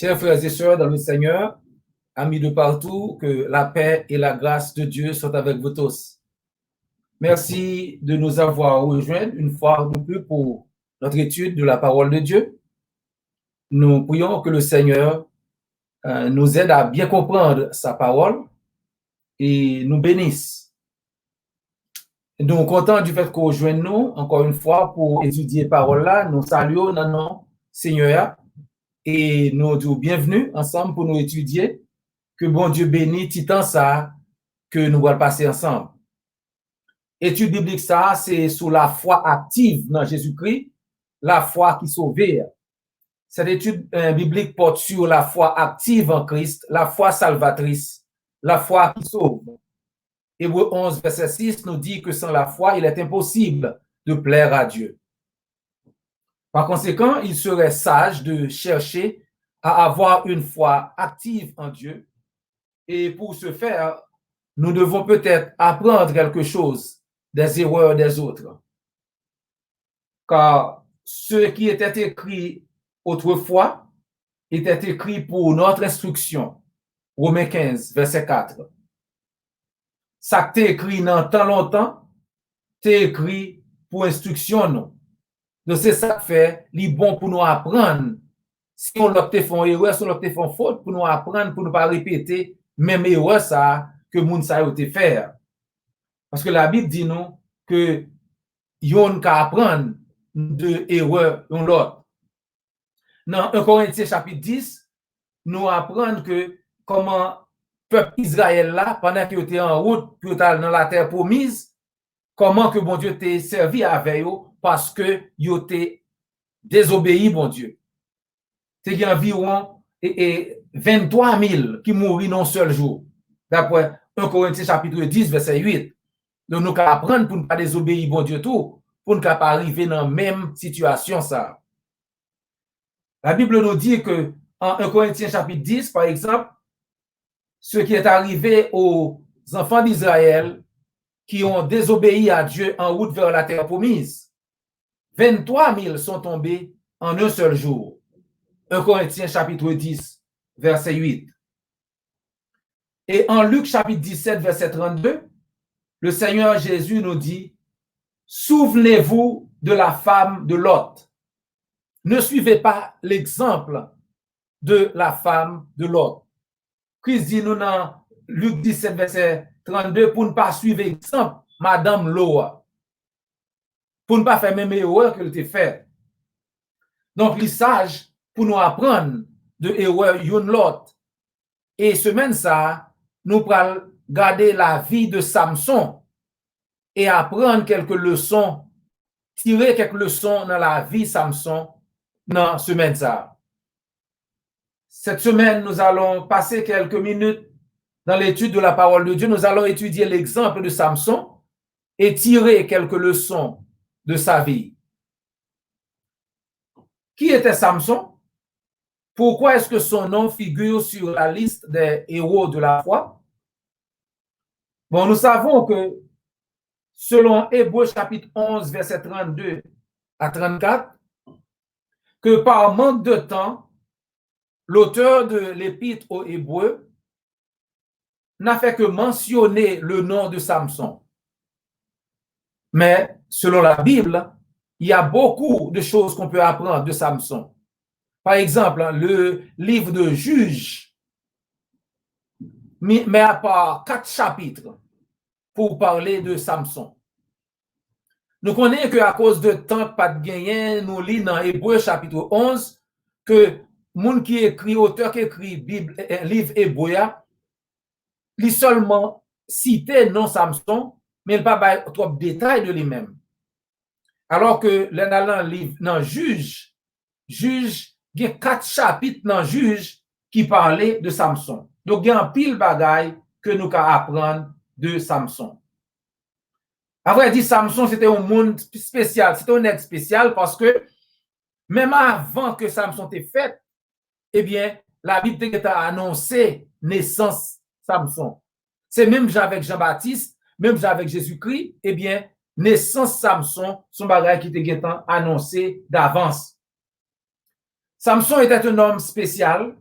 Chers frères et sœurs dans le Seigneur, amis de partout, que la paix et la grâce de Dieu soient avec vous tous. Merci de nous avoir rejoints une fois de plus pour notre étude de la parole de Dieu. Nous prions que le Seigneur nous aide à bien comprendre sa parole et nous bénisse. Nous sommes contents du fait qu'on rejoigne nous encore une fois pour étudier la parole là. Nous saluons dans nom Seigneur et nous disons bienvenue ensemble pour nous étudier. Que bon Dieu bénisse Titan ça que nous allons passer ensemble. Étude biblique ça, c'est sur la foi active dans Jésus-Christ, la foi qui sauve. Cette étude biblique porte sur la foi active en Christ, la foi salvatrice, la foi qui sauve. Hébreux 11, verset 6 nous dit que sans la foi, il est impossible de plaire à Dieu. Par conséquent, il serait sage de chercher à avoir une foi active en Dieu. Et pour ce faire, nous devons peut-être apprendre quelque chose des erreurs des autres. Car ce qui était écrit autrefois était écrit pour notre instruction. Romains 15, verset 4. Ça que t'es écrit dans tant longtemps, t'es écrit pour instruction, non. Donc c'est ça que fait, li bon pour nous apprendre. Si on l'a fait erreur, si on l'a fait faute, pour nous apprendre, pour ne pas répéter même erreur ça que moun sa yo te faire. Parce que la Bible dit nous que yon ka apprendre de erreur yon l'autre. Dans 1 Corinthiens chapitre 10, nous apprenons que comment peuple Israël là, pendant qu'il était en route pour aller dans la terre promise, comment que bon Dieu t'a servi avec eux parce que yo t'ai désobéi bon Dieu. C'est environ 23 000 qui mourent dans un seul jour. D'après 1 Corinthiens chapitre 10, verset 8. Donc, nous allons apprendre pour ne pas désobéir bon Dieu tout, pour ne pas arriver dans la même situation. Ça. La Bible nous dit que en 1 Corinthiens chapitre 10, par exemple, ce qui est arrivé aux enfants d'Israël qui ont désobéi à Dieu en route vers la terre promise, 23 000 sont tombés en un seul jour. 1 Corinthiens chapitre 10, verset 8. Et en Luc chapitre 17, verset 32, le Seigneur Jésus nous dit, souvenez-vous de la femme de Lot. Ne suivez pas l'exemple de la femme de Lot. Christ dit nous dans Luc 17, verset 32, pour ne pas suivre l'exemple, Madame Loa. Pour ne pas faire même erreur qu'elle t'a fait. Donc, les sages, pour nous apprendre de erreur yon Lot. Et semaine ça, nous allons garder la vie de Samson et apprendre quelques leçons, tirer quelques leçons dans la vie de Samson dans semaine ça. Cette semaine, nous allons passer quelques minutes dans l'étude de la parole de Dieu. Nous allons étudier l'exemple de Samson et tirer quelques leçons de sa vie. Qui était Samson? Pourquoi est-ce que son nom figure sur la liste des héros de la foi? Bon, nous savons que selon Hébreux chapitre 11, verset 32 à 34, que par manque de temps, l'auteur de l'épître aux Hébreux n'a fait que mentionner le nom de Samson. Mais selon la Bible, il y a beaucoup de choses qu'on peut apprendre de Samson. Par exemple, le livre de Juges met à part 4 chapitres pour parler de Samson. Nous connaissons qu'à cause de temps pas de gagner, nous lisons dans Hébreux chapitre 11 que monde qui écrit, auteur qui écrit Bible, livre Hébreux, il seulement cité non Samson, mais il n'a pas trop de détails de lui-même. Alors que dans le livre, dans Juge, il y a 4 chapitres dans Juge qui parlaient de Samson. Donc, il y a un pile bagaille que nous allons apprendre de Samson. À vrai dire, Samson, c'était un monde spécial, c'était un être spécial parce que même avant que Samson t'ait fait, eh bien, la Bible a annoncé naissance Samson. C'est même avec Jean-Baptiste, même avec Jésus-Christ, eh bien, naissance Samson, son bagage qui était annoncé d'avance. Samson était un homme spécial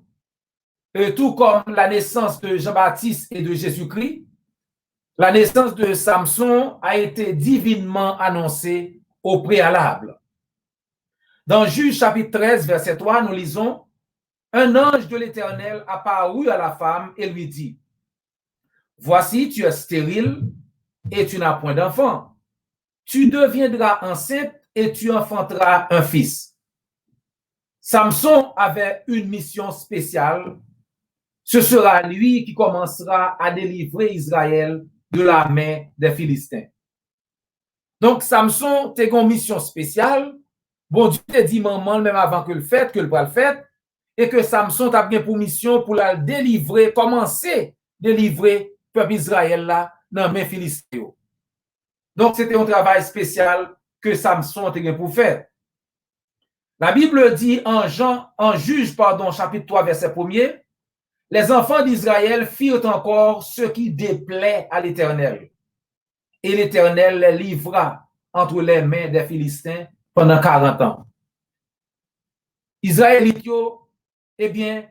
tout comme la naissance de Jean-Baptiste et de Jésus-Christ, la naissance de Samson a été divinement annoncée au préalable. Dans Juge chapitre 13, verset 3, nous lisons, « Un ange de l'Éternel apparut à la femme et lui dit, « Voici, tu es stérile et tu n'as point d'enfant. Tu deviendras enceinte et tu enfanteras un fils. » Samson avait une mission spéciale. Ce sera lui qui commencera à délivrer Israël de la main des Philistins. Donc, Samson, t'es une mission spéciale. Bon Dieu t'a dit maman même avant que le fait, que le bras le fait, et que Samson t'a bien pour mission pour la délivrer, commencer délivrer le peuple Israël là dans la main Philistins. Donc, c'était un travail spécial que Samson t'a bien pour faire. La Bible dit en Juge, chapitre 3, verset 1er, les enfants d'Israël firent encore ce qui déplaît à l'Éternel. Et l'Éternel les livra entre les mains des Philistins pendant 40 ans. Israélites, eh bien,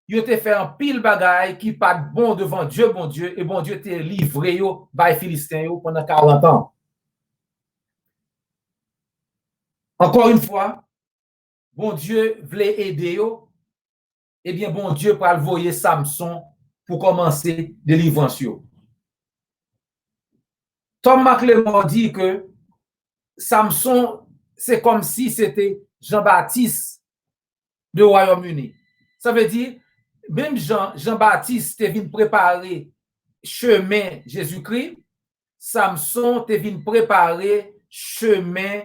ils ont fait un pile bagaille qui pas bon devant Dieu, bon Dieu, et bon Dieu t'a livré par les Philistins pendant 40 ans. Encore une fois, bon Dieu voulait aider, eh bien, bon Dieu pour envoyer Samson pour commencer délivrance. Tom McLemore dit que Samson, c'est comme si c'était Jean-Baptiste de Royaume-Uni. Ça veut dire, même Jean-Baptiste est venu préparer chemin Jésus-Christ, Samson est venu préparer chemin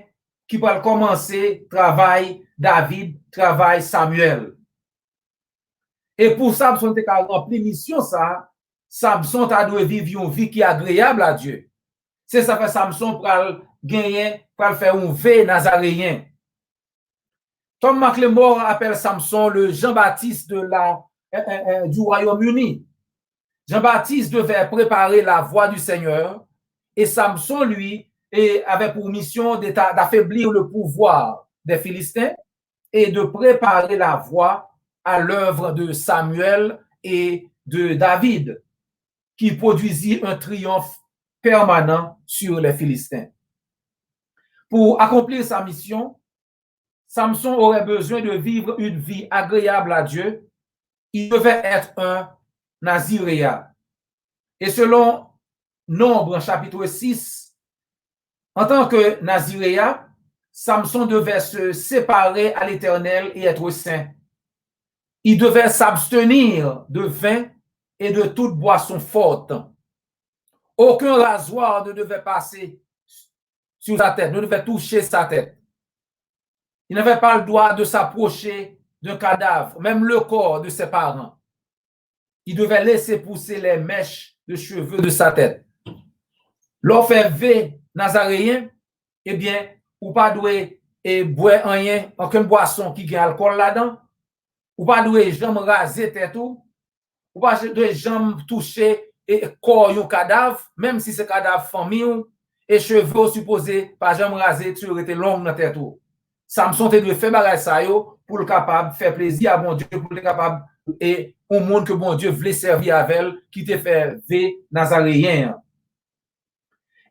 qui va commencer travail David, travail Samuel. Et pour Samson, tu as rempli mission ça, Samson a dû vivre une vie qui est agréable à Dieu. C'est ça que Samson pour gagner, pour faire un V nazaréen. Tom McLemore appelle Samson le Jean-Baptiste du Royaume-Uni. Jean-Baptiste devait préparer la voie du Seigneur et Samson, lui, avait pour mission d'affaiblir le pouvoir des Philistins et de préparer la voie à l'œuvre de Samuel et de David, qui produisit un triomphe permanent sur les Philistins. Pour accomplir sa mission, Samson aurait besoin de vivre une vie agréable à Dieu. Il devait être un naziréen. Et selon Nombre, chapitre 6, en tant que naziréen, Samson devait se séparer à l'Éternel et être saint. Il devait s'abstenir de vin et de toute boisson forte. Aucun rasoir ne devait passer sur sa tête, ne devait toucher sa tête. Il n'avait pas le droit de s'approcher d'un cadavre, même le corps de ses parents. Il devait laisser pousser les mèches de cheveux de sa tête. Lorsqu'on fait V nazaréen, eh bien, ou pas doué et boire rien, aucune boisson qui a alcool là-dedans, ou pas doué jambes raser tête ou pas doué jambes toucher et corps un cadavre, même si c'est cadavre famille et cheveux supposés pas jambes raser, tu aurais été long dans tête ou. Samson te doit faire bagay ça yo pour le capable faire plaisir à bon Dieu, pour le capable et au monde que bon Dieu voulait servir avec elle, qui te fait V nazaréen.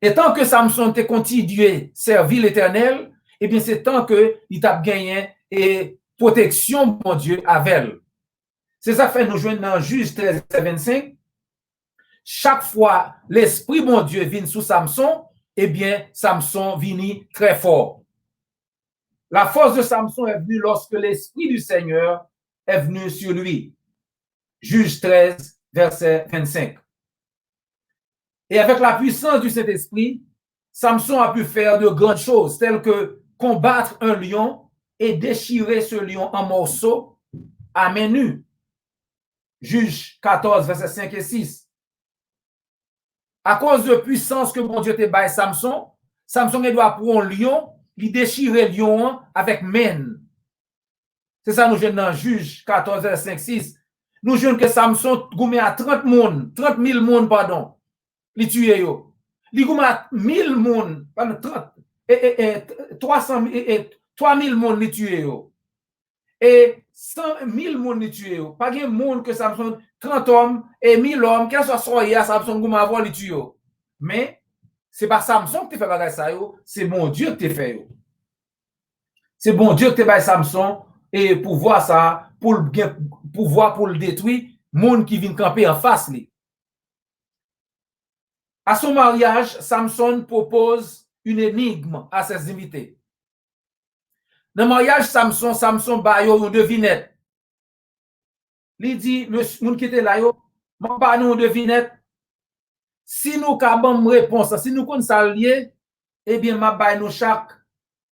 Et tant que Samson te continué servir l'Éternel, eh bien c'est tant que il t'a gagné et protection bon Dieu avec elle. C'est ça fait nous joindre dans Juge 13 et 25. Chaque fois l'esprit bon Dieu vient sous Samson, eh bien Samson vient très fort. La force de Samson est venue lorsque l'esprit du Seigneur est venu sur lui. Juge 13, verset 25. Et avec la puissance du Saint-Esprit, Samson a pu faire de grandes choses, telles que combattre un lion et déchirer ce lion en morceaux à main nue. Juge 14, verset 5 et 6. À cause de puissance que mon Dieu te baille Samson, Samson doit prendre un lion, il déchirer le lion avec main. C'est ça nous jeunes dans Juge 14, verset 5, 6. Nous jeunes que Samson goumé à 30 000 moun, pardon. Li tuye yo. Li goumé à 1000 moun, pardon, 30, 300, 3000 moun li tuye yo. Et 100 000 moun li tué. Pas de monde que Samson 30 hommes et 1000 hommes, quel soit soya, Samson gouma avoir li tué. Mais c'est pas Samson qui te fait bagay ça yo, c'est bon Dieu qui te fait yo. C'est bon Dieu qui te bail Samson et pouvoir ça pour le pouvoir pour le détruire, monde qui vient camper en face li. À son mariage, Samson propose une énigme à ses invités. Dans le mariage Samson ba yo une devinette. Il dit, monsieur qui était là yo, m'en ba nous une devinette. Si nous avons une réponse, si nous connaissons ça lié, eh bien, m'a ba nous chaque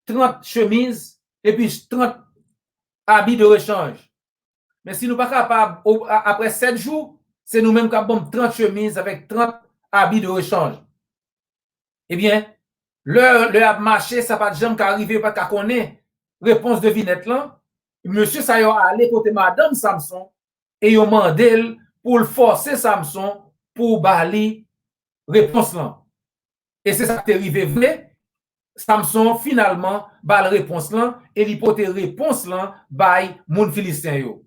30 chemises et puis 30 habits de rechange. Mais si nous pas capable après 7 jours, c'est nous-mêmes qui avons 30 chemises avec 30 habits de rechange. Eh bien, l'heure marché, ça pas de gens qui arrivent, pas qu'à connaître réponse de devinette là. Monsieur ça y a allé côté madame Samson et il a demandé pour le forcer Samson pour bali réponse là. Et c'est ça qui est arrivé vrai. Samson finalement bal réponse là et l'hypothèse réponse là by moun philistin yo.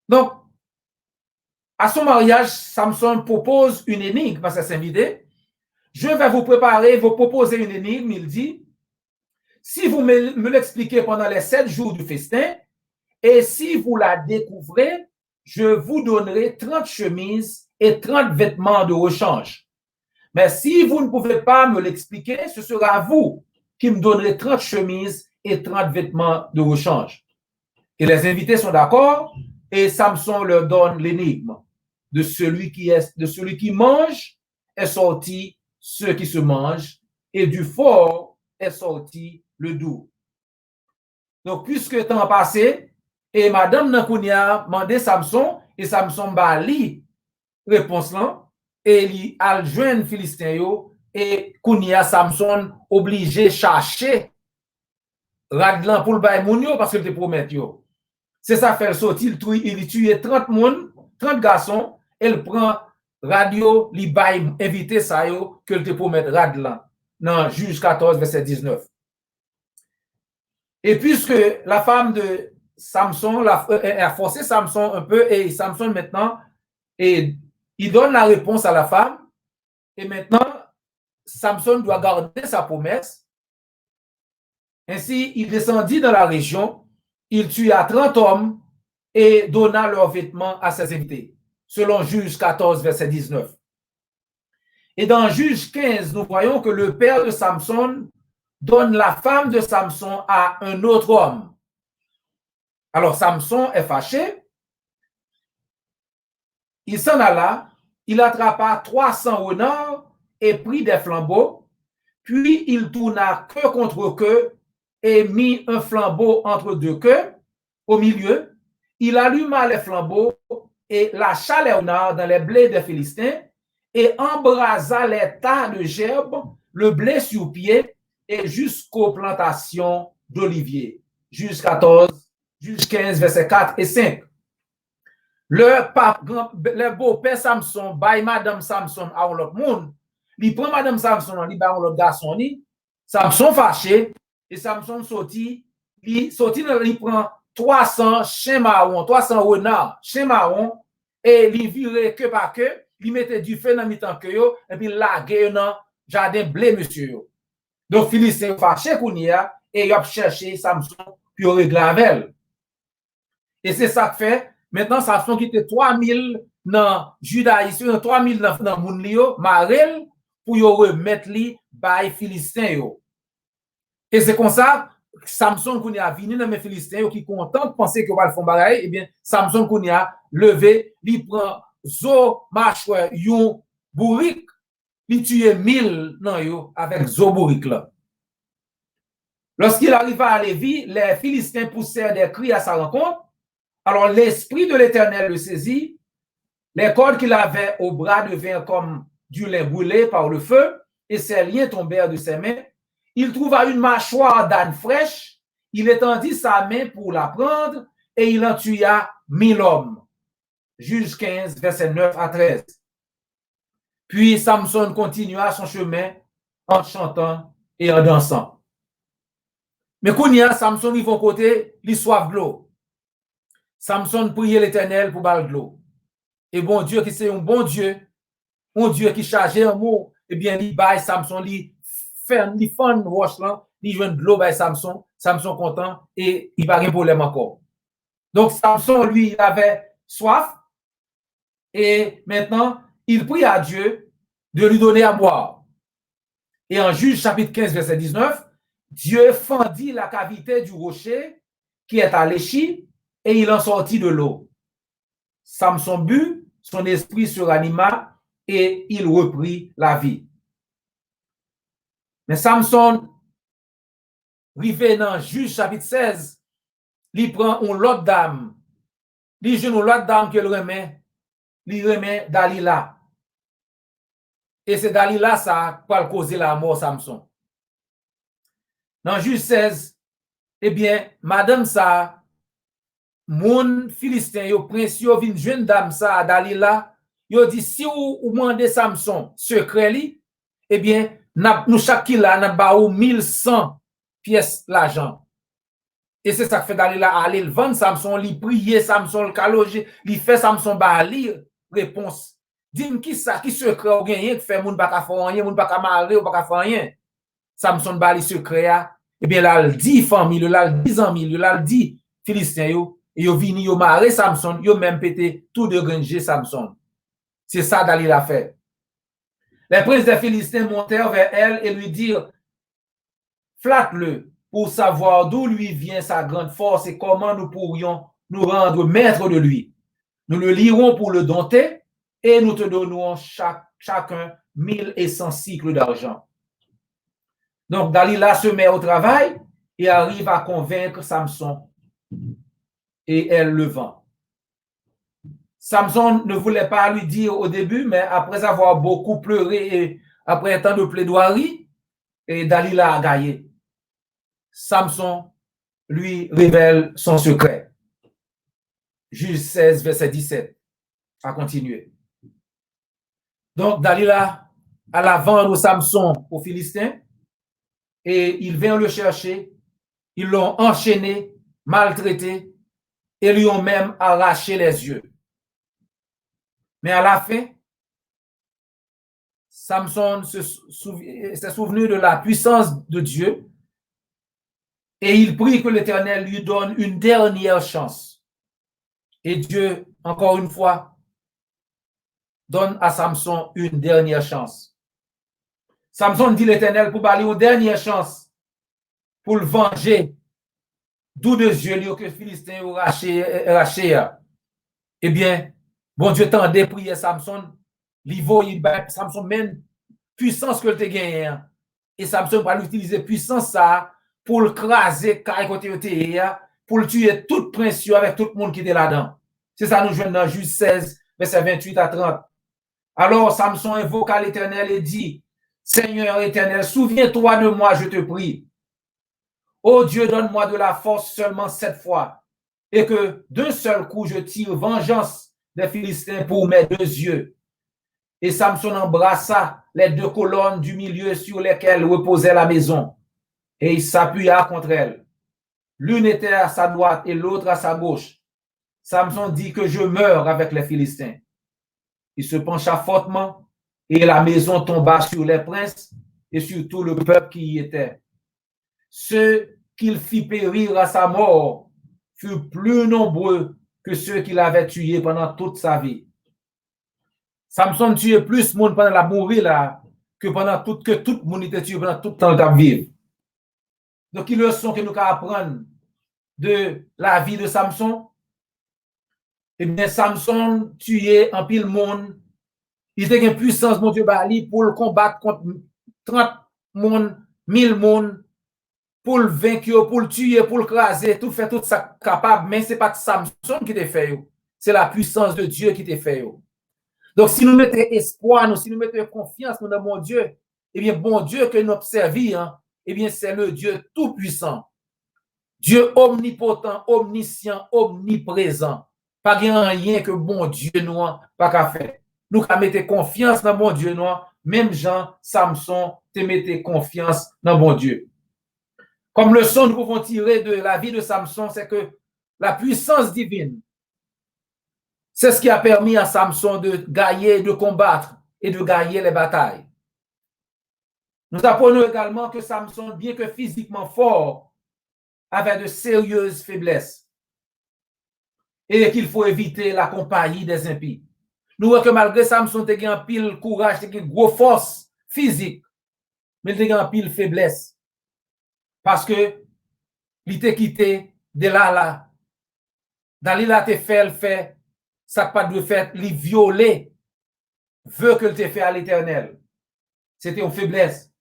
Donc à son mariage, Samson propose une énigme à ses invités. Je vais vous préparer, vous proposer une énigme, il dit. Si vous me l'expliquez pendant les 7 jours du festin, et si vous la découvrez, je vous donnerai 30 chemises et 30 vêtements de rechange. Mais si vous ne pouvez pas me l'expliquer, ce sera vous qui me donnerez 30 chemises et 30 vêtements de rechange. Et les invités sont d'accord, et Samson leur donne l'énigme. De celui qui mange est sorti ce qui se mange, et du fort est sorti le doux. Donc, puisque le temps passé, et Madame Nankounia demandé Samson, et Samson ba li réponse là, et il a joint Philistin yo, et Kounia Samson obligé chercher Radlan pour le bail moun yo, parce qu'il te promet yo. C'est ça fait sortir, il tue 30 moun, 30 garçons, elle prend radio, li bail invité ça yo, que te promet Radlan. Dans Juge 14, verset 19. Et puisque la femme de Samson a forcé Samson un peu, et Samson maintenant, et il donne la réponse à la femme, et maintenant, Samson doit garder sa promesse. Ainsi, il descendit dans la région, il tua 30 hommes et donna leurs vêtements à ses invités, selon Juge 14, verset 19. Et dans Juge 15, nous voyons que le père de Samson donne la femme de Samson à un autre homme. Alors Samson est fâché. Il s'en alla, il attrapa 300 renards et prit des flambeaux. Puis il tourna queue contre queue et mit un flambeau entre deux queues au milieu. Il alluma les flambeaux et lâcha les renards dans les blés des Philistins et embrasa les tas de gerbes, le blé sur pied et jusqu'aux plantations d'oliviers. Juge 14, Juge 15, versets 4 et 5. Le beau-père Samson, bail Madame Samson à l'autre monde, il prend Madame Samson, il bail l'autre garçon, Samson fâché, et Samson sorti, il prend 300 chiens marrons, 300 renards, chiens marrons, et il virait que par que, il mettait du feu dans le mi-temps que yo, et puis il laguait dans jardin blé, monsieur yo. Donc, Philistin fâché Kounia, et il a cherché Samson, puis il réglé avec. Et c'est ça que fait, maintenant, Samson qui était 3000 dans Judaïsme, 3000 dans Mounlio, Marel, pour yo remettre li by Philistin yo. Et c'est comme ça, Samson Kounia venu dans mes Philistins yo qui content de penser que va le faire bagaille, eh bien, Samson Kounia levé, il prend zo mâchoire yon bourrique, il tue 1000 non yo avec zo bourrique là. Lorsqu'il arriva à Lévi, les Philistins poussèrent des cris à sa rencontre. Alors l'esprit de l'Éternel le saisit, les cordes qu'il avait au bras devinrent comme du lin brûlé par le feu, et ses liens tombèrent de ses mains. Il trouva une mâchoire d'âne fraîche, il étendit sa main pour la prendre, et il en tua 1000 hommes. Juge 15, verset 9 à 13. Puis Samson continua son chemin en chantant et en dansant. Mais kounya, Samson, il vont côté, il soif de l'eau. Samson priait l'Éternel pour bal de l'eau. Et bon Dieu, qui c'est un bon Dieu qui chargé en mot, eh bien, il baille Samson, il fait une roche là, il joue de l'eau by Samson, Samson content, et il va rien problème encore. Donc, Samson, lui, il avait soif, et maintenant, il prie à Dieu de lui donner à boire. Et en Juge chapitre 15, verset 19, Dieu fendit la cavité du rocher qui est à l'échille et il en sortit de l'eau. Samson but, son esprit se ranima et il reprit la vie. Mais Samson, arrivé dans Juge chapitre 16, il prend une autre dame. Il joue une autre dame qu'il remet. Il remet Dalila. Et c'est Dalila ça qui va causer la mort Samson. Dans Juge 16, eh bien, madame ça, mon Philistin, yo prince, yo vin jeune dame ça, Dalila, yo dit si ou mandez Samson secret li, eh bien, nous chaque qui là, n'a ba ou 1100 pièces l'argent. Et c'est ça que fait Dalila aller le vendre Samson, li prier Samson, le caloger, li fait Samson ba li réponse. Dis-moi qui ça, qui secret ou gagné que fait moun pas ka faire rien, moun pas ka marrer ou pas ka faire rien. Samson ba li secret a, eh bien là, il dit famille, là, il dit amis, là, il dit Philistin yo, et yo vini yo marrer Samson, yo même pété tout de granger Samson. C'est ça Dalila fait. Les princes des Philistins montèrent vers elle et lui dirent, flatte-le pour savoir d'où lui vient sa grande force et comment nous pourrions nous rendre maîtres de lui. Nous le lirons pour le dompter et nous te donnerons chacun 1100 cycles d'argent. Donc Dalila se met au travail et arrive à convaincre Samson et elle le vend. Samson ne voulait pas lui dire au début, mais après avoir beaucoup pleuré et après un temps de plaidoirie, et Dalila a gagné. Samson lui révèle son secret. Juge 16, verset 17. À continuer. Donc, Dalila alla vendre Samson aux Philistins et ils vinrent le chercher. Ils l'ont enchaîné, maltraité et lui ont même arraché les yeux. Mais à la fin, Samson s'est souvenu de la puissance de Dieu et il prie que l'Éternel lui donne une dernière chance. Et Dieu, encore une fois, donne à Samson une dernière chance. Samson dit l'Éternel pour parler une dernière chance pour le venger d'où de yeux que les Philistins ont raché. Eh bien, bon Dieu tendait prier Samson, Samson mène puissance que le te gagne. Et Samson va l'utiliser puissance ça pour le craser pour le tuer tout prince avec tout le monde qui était là-dedans. C'est ça nous jouons dans Juge 16, verset 28 à 30. Alors Samson invoqua l'Éternel et dit, Seigneur éternel, souviens-toi de moi, je te prie. Ô Dieu, donne-moi de la force seulement 7 fois, et que d'un seul coup je tire vengeance des Philistins pour mes 2 yeux. Et Samson embrassa les 2 colonnes du milieu sur lesquelles reposait la maison, et il s'appuya contre elles. L'une était à sa droite et l'autre à sa gauche. Samson dit que je meurs avec les Philistins. Il se pencha fortement et la maison tomba sur les princes et sur tout le peuple qui y était. Ceux qu'il fit périr à sa mort furent plus nombreux que ceux qu'il avait tués pendant toute sa vie. Samson tuait plus de monde pendant la mourir là que pendant tout le monde était tué pendant tout le temps de la vie. Donc, il y a une leçon que nous pouvons apprendre de la vie de Samson. Eh bien, Samson tuait en pile monde. Il était une puissance, mon Dieu, pour le combattre contre 30 monde, 1000 monde, pour le vaincre, pour le tuer, pour le craser, tout fait tout ça capable. Mais ce n'est pas Samson qui t'a fait. C'est la puissance de Dieu qui t'a fait. Donc, si nous mettons espoir, si nous mettons confiance dans mon Dieu, eh bien, bon Dieu que nous observons, eh bien, c'est le Dieu tout-puissant. Dieu omnipotent, omniscient, omniprésent. Pas rien que bon Dieu nous pas qu'à faire. Nous qu'à mettre confiance dans mon Dieu noir, même Jean, Samson, te mettre confiance dans bon Dieu. Comme leçon nous pouvons tirer de la vie de Samson, c'est que la puissance divine, c'est ce qui a permis à Samson de gagner, de combattre et de gagner les batailles. Nous apprenons également que Samson, bien que physiquement fort, avait de sérieuses faiblesses et qu'il faut éviter la compagnie des impies. Nous voyons que malgré Samson, il a un pile courage, il a une grosse force physique, mais il a un pile faiblesse. Parce que il t'a quitté de là. Dalila te fait, ça pas de fait, il violer, veut que te fait à l'éternel. C'était une faiblesse.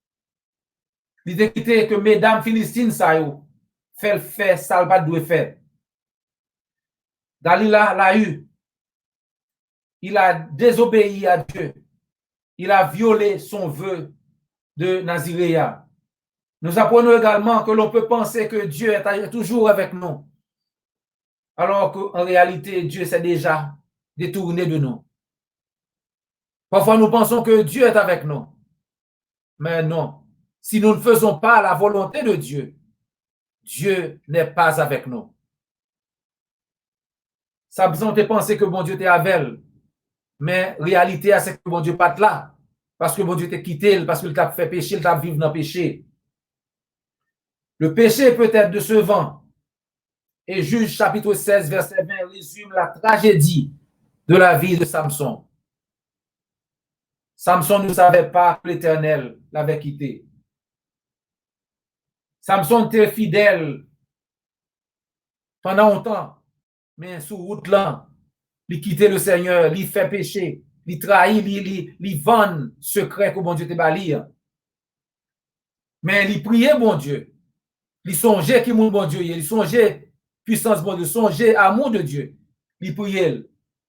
Il t'a quitté que mesdames philistines, ça yo, fait, ça pas de fait. Dalila l'a eu. Il a désobéi à Dieu. Il a violé son vœu de Naziréa. Nous apprenons également que l'on peut penser que Dieu est toujours avec nous, alors qu'en réalité, Dieu s'est déjà détourné de nous. Parfois, nous pensons que Dieu est avec nous, mais non. Si nous ne faisons pas la volonté de Dieu, Dieu n'est pas avec nous. Ça a besoin de penser que bon Dieu est avec elle, mais réalité, c'est que bon Dieu n'est pas là, parce que bon Dieu t'a quitté, parce qu'il t'a fait pécher, il t'a vivre dans le péché. Le péché peut être décevant. Et Juge chapitre 16, verset 20 résume la tragédie de la vie de Samson. Samson ne savait pas que l'Éternel l'avait quitté. Samson était fidèle pendant longtemps, mais sous route là, il quittait le Seigneur, il fait péché, il trahit, il vend secret que bon Dieu te bali. Mais il priait bon Dieu. Il songeait qui mon bon Dieu, il songeait puissance bon Dieu, songeait amour de Dieu. Il priait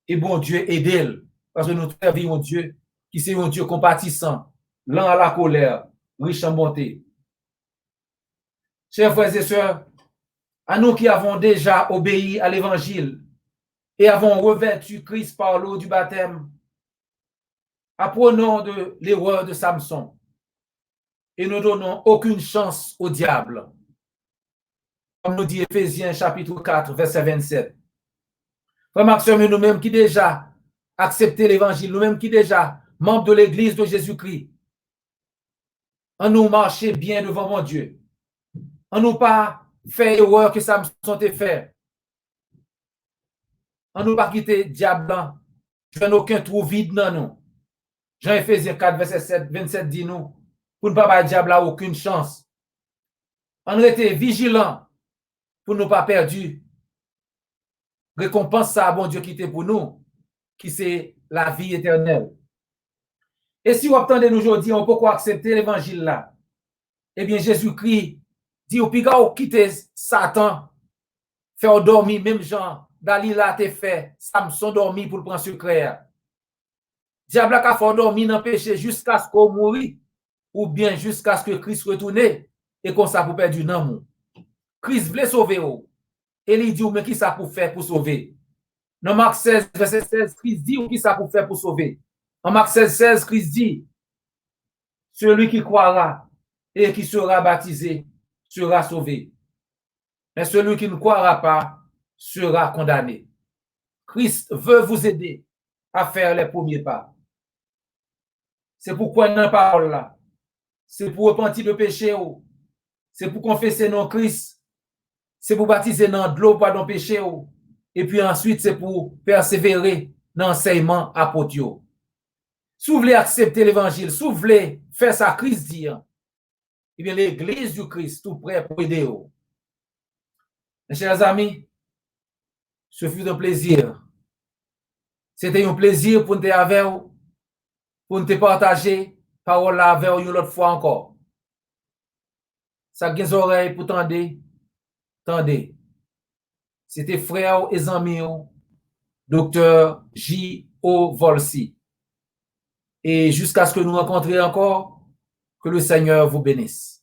et bon Dieu aidait. Parce que nous servons un Dieu qui c'est un Dieu compatissant, lent à la colère, riche en bonté. Chers frères et sœurs, à nous qui avons déjà obéi à l'évangile et avons revêtu Christ par l'eau du baptême, apprenons de l'erreur de Samson et ne donnons aucune chance au diable. Comme nous dit Éphésiens chapitre 4, verset 27. Remarquons nous-mêmes qui déjà accepté l'évangile, nous-mêmes qui déjà membres de l'église de Jésus-Christ, en nous marcher bien devant mon Dieu, en nous pas fait erreur que Samson a fait, en nous pas quitter diable, je n'ai aucun trou vide dans nous. Jean Éphésiens 4, verset 27 dit nous, pour ne pas avoir diable là aucune chance. On était vigilant pour ne pas perdre. Récompense ça, bon Dieu, qui était pour nous, qui c'est la vie éternelle. Et si vous attendez aujourd'hui, on peut quoi accepter l'évangile là? Eh bien, Jésus-Christ dit au piga ou quitter Satan, faire dormir, même Jean, Dalila te fait, Samson dormi pour le prendre secret. Diable a fait dormir dans le péché jusqu'à ce qu'on mourit, ou bien jusqu'à ce que Christ retourne, et qu'on ça pour perdre du amour. Christ voulait sauver. Et il dit, mais qui ça pour faire pour sauver? Dans Marc 16, verset 16, Christ dit, qui ça pour faire pour sauver? En Marc 16, 16, Christ dit, celui qui croira et qui sera baptisé sera sauvé. Mais celui qui ne croira pas sera condamné. Christ veut vous aider à faire les premiers pas. C'est pourquoi dans la parole là, c'est pour repentir de péché, c'est pour confesser non Christ, c'est pour baptiser dans de l'eau pardon péché, et puis ensuite c'est pour persévérer dans l'enseignement apôtre. Si vous voulez accepter l'évangile, si vous voulez faire ça Christ dit, eh bien l'église du Christ tout prêt pour aider. Mes chers amis, ce fut un plaisir. C'était un plaisir pour nous avec vous, pour nous partager parole là avec vous une autre fois encore. Ça des oreilles pour tendez. C'était frère et ami, docteur J.O. Volsi. Et jusqu'à ce que nous rencontrions encore, que le Seigneur vous bénisse.